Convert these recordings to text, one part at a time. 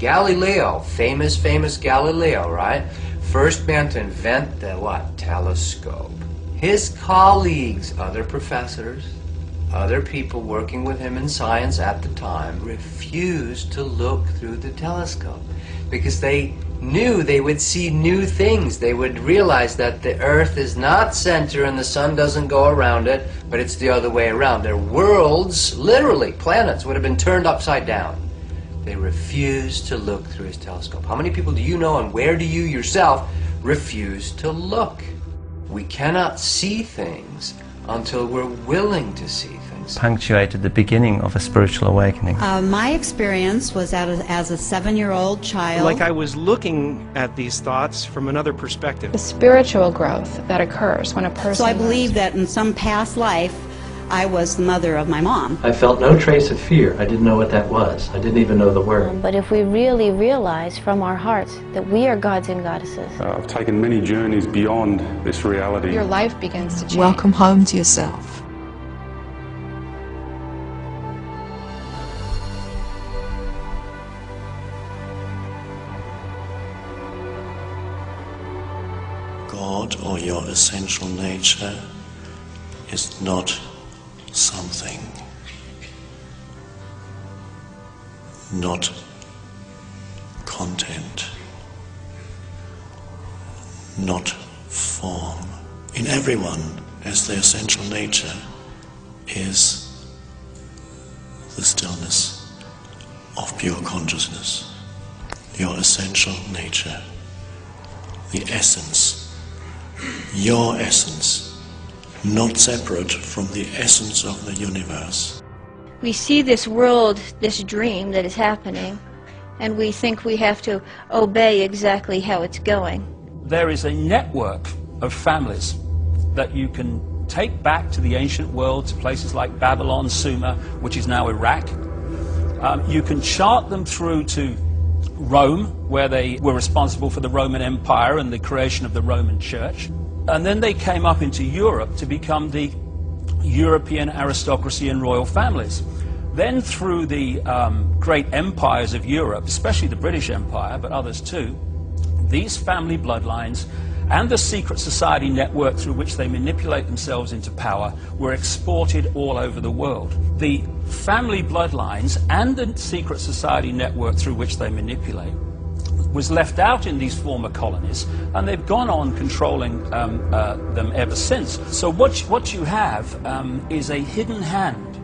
Galileo, famous Galileo, right? First man to invent the what? Telescope. His colleagues, other professors, other people working with him in science at the time, refused to look through the telescope because they knew they would see new things. They would realize that the Earth is not center and the sun doesn't go around it, but it's the other way around. Their worlds, literally planets, would have been turned upside down. They refused to look through his telescope. How many people do you know, and where do you yourself refuse to look? We cannot see things until we're willing to see things. Punctuated the beginning of a spiritual awakening. My experience was as a 7-year-old child. Like I was looking at these thoughts from another perspective. The spiritual growth that occurs when a person... So I believe that in some past life, I was the mother of my mom. I felt no trace of fear. I didn't know what that was. I didn't even know the word. But if we really realize from our hearts that we are gods and goddesses. I've taken many journeys beyond this reality. Your life begins to change. Welcome home to yourself. God, or your essential nature, is not something, not content, not form. In everyone, as their essential nature, is the stillness of pure consciousness. Your essential nature, the essence, your essence, not separate from the essence of the universe. We see this world, this dream that is happening, and we think we have to obey exactly how it's going. There is a network of families that you can take back to the ancient world, to places like Babylon, Sumer, which is now Iraq. You can chart them through to Rome, where they were responsible for the Roman Empire and the creation of the Roman Church. And then they came up into Europe to become the European aristocracy and royal families. Then through the great empires of Europe, especially the British Empire, but others too, these family bloodlines and the secret society network through which they manipulate themselves into power were exported all over the world. The family bloodlines and the secret society network through which they manipulate was left out in these former colonies, and they've gone on controlling them ever since. So what you have is a hidden hand.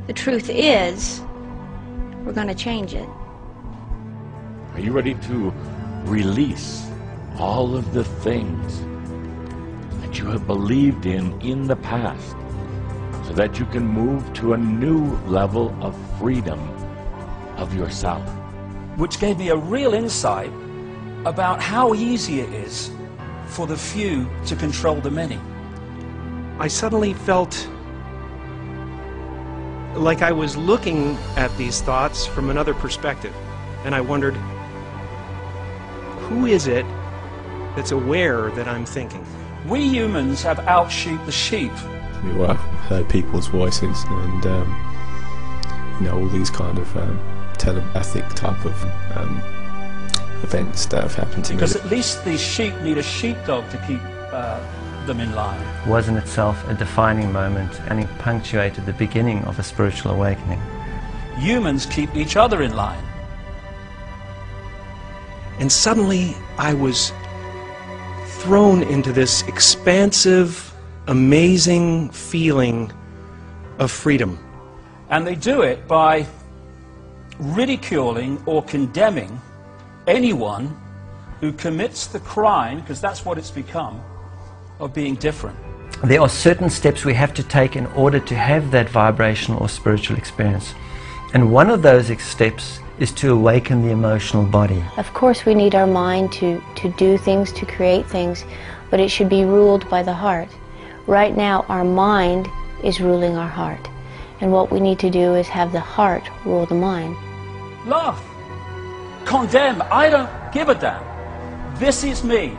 The truth is, we're going to change it. Are you ready to release all of the things that you have believed in the past, so that you can move to a new level of freedom of yourself? Which gave me a real insight about how easy it is for the few to control the many. I suddenly felt like I was looking at these thoughts from another perspective, and I wondered, who is it that's aware that I'm thinking? We humans have out-sheep the sheep. Well, I've heard people's voices and all these kind of telepathic type of events that have happened to me. Because at least the sheep need a sheepdog to keep them in line. Was in itself a defining moment, and it punctuated the beginning of a spiritual awakening. Humans keep each other in line. And suddenly I was thrown into this expansive, amazing feeling of freedom. And they do it by ridiculing or condemning anyone who commits the crime, because that's what it's become, of being different. There are certain steps we have to take in order to have that vibrational or spiritual experience. And one of those steps is to awaken the emotional body. Of course we need our mind to do things, to create things, but it should be ruled by the heart. Right now our mind is ruling our heart, and what we need to do is have the heart rule the mind. Laugh, condemn, I don't give a damn. This is me,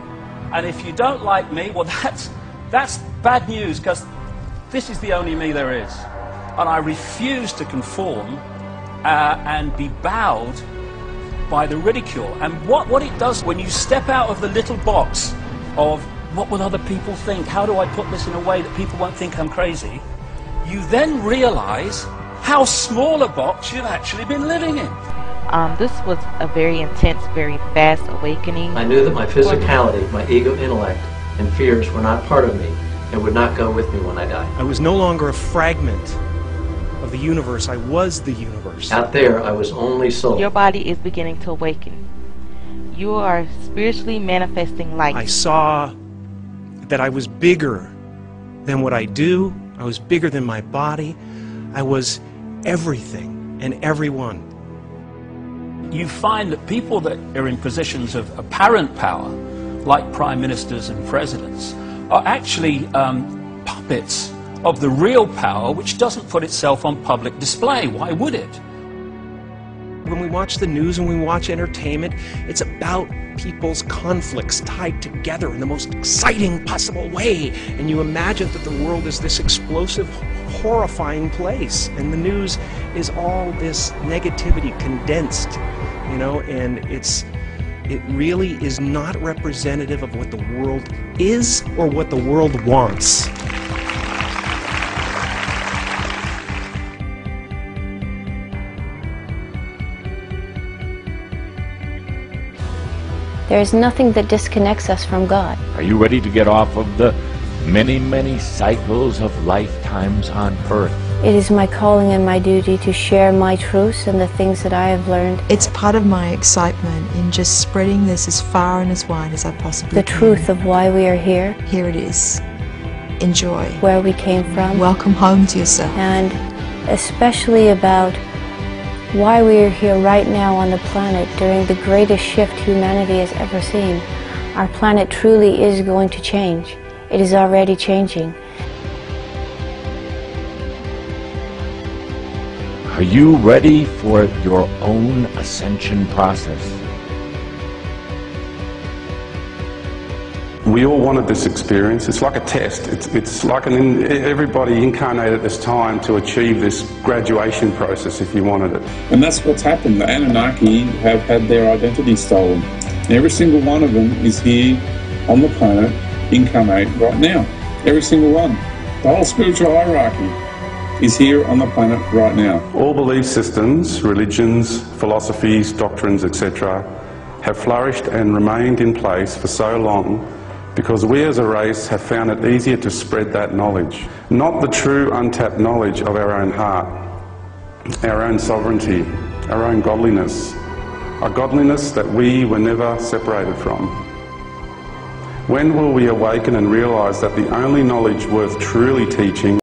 and if you don't like me, well that's bad news, because this is the only me there is, and I refuse to conform and be bowed by the ridicule. And what it does when you step out of the little box of what will other people think, how do I put this in a way that people won't think I'm crazy, you then realize how small a box you've actually been living in. This was a very intense, very fast awakening. I knew that my physicality, my ego intellect, and fears were not part of me and would not go with me when I died. I was no longer a fragment of the universe. I was the universe. Out there, I was only soul. Your body is beginning to awaken. You are spiritually manifesting light. I saw that I was bigger than what I do. I was bigger than my body. I was everything and everyone. You find that people that are in positions of apparent power, like prime ministers and presidents, are actually puppets of the real power, which doesn't put itself on public display. Why would it? When we watch the news and we watch entertainment, it's about people's conflicts tied together in the most exciting possible way. And you imagine that the world is this explosive, horrifying place. And the news is all this negativity condensed, you know, and it really is not representative of what the world is or what the world wants. There is nothing that disconnects us from God. Are you ready to get off of the many, many cycles of lifetimes on earth? It is my calling and my duty to share my truths and the things that I have learned. It's part of my excitement in just spreading this as far and as wide as I possibly The can. truth of why we are here. Here it is. Enjoy. Where we came from. Welcome home to yourself. And especially about why we are here right now on the planet during the greatest shift humanity has ever seen. Our planet truly is going to change. It is already changing. Are you ready for your own ascension process? We all wanted this experience. It's like a test. It's like everybody incarnated at this time to achieve this graduation process if you wanted it. And that's what's happened. The Anunnaki have had their identity stolen. And every single one of them is here on the planet, incarnate right now. Every single one. The whole spiritual hierarchy is here on the planet right now. All belief systems, religions, philosophies, doctrines, etc. have flourished and remained in place for so long because we as a race have found it easier to spread that knowledge. Not the true untapped knowledge of our own heart, our own sovereignty, our own godliness, a godliness that we were never separated from. When will we awaken and realise that the only knowledge worth truly teaching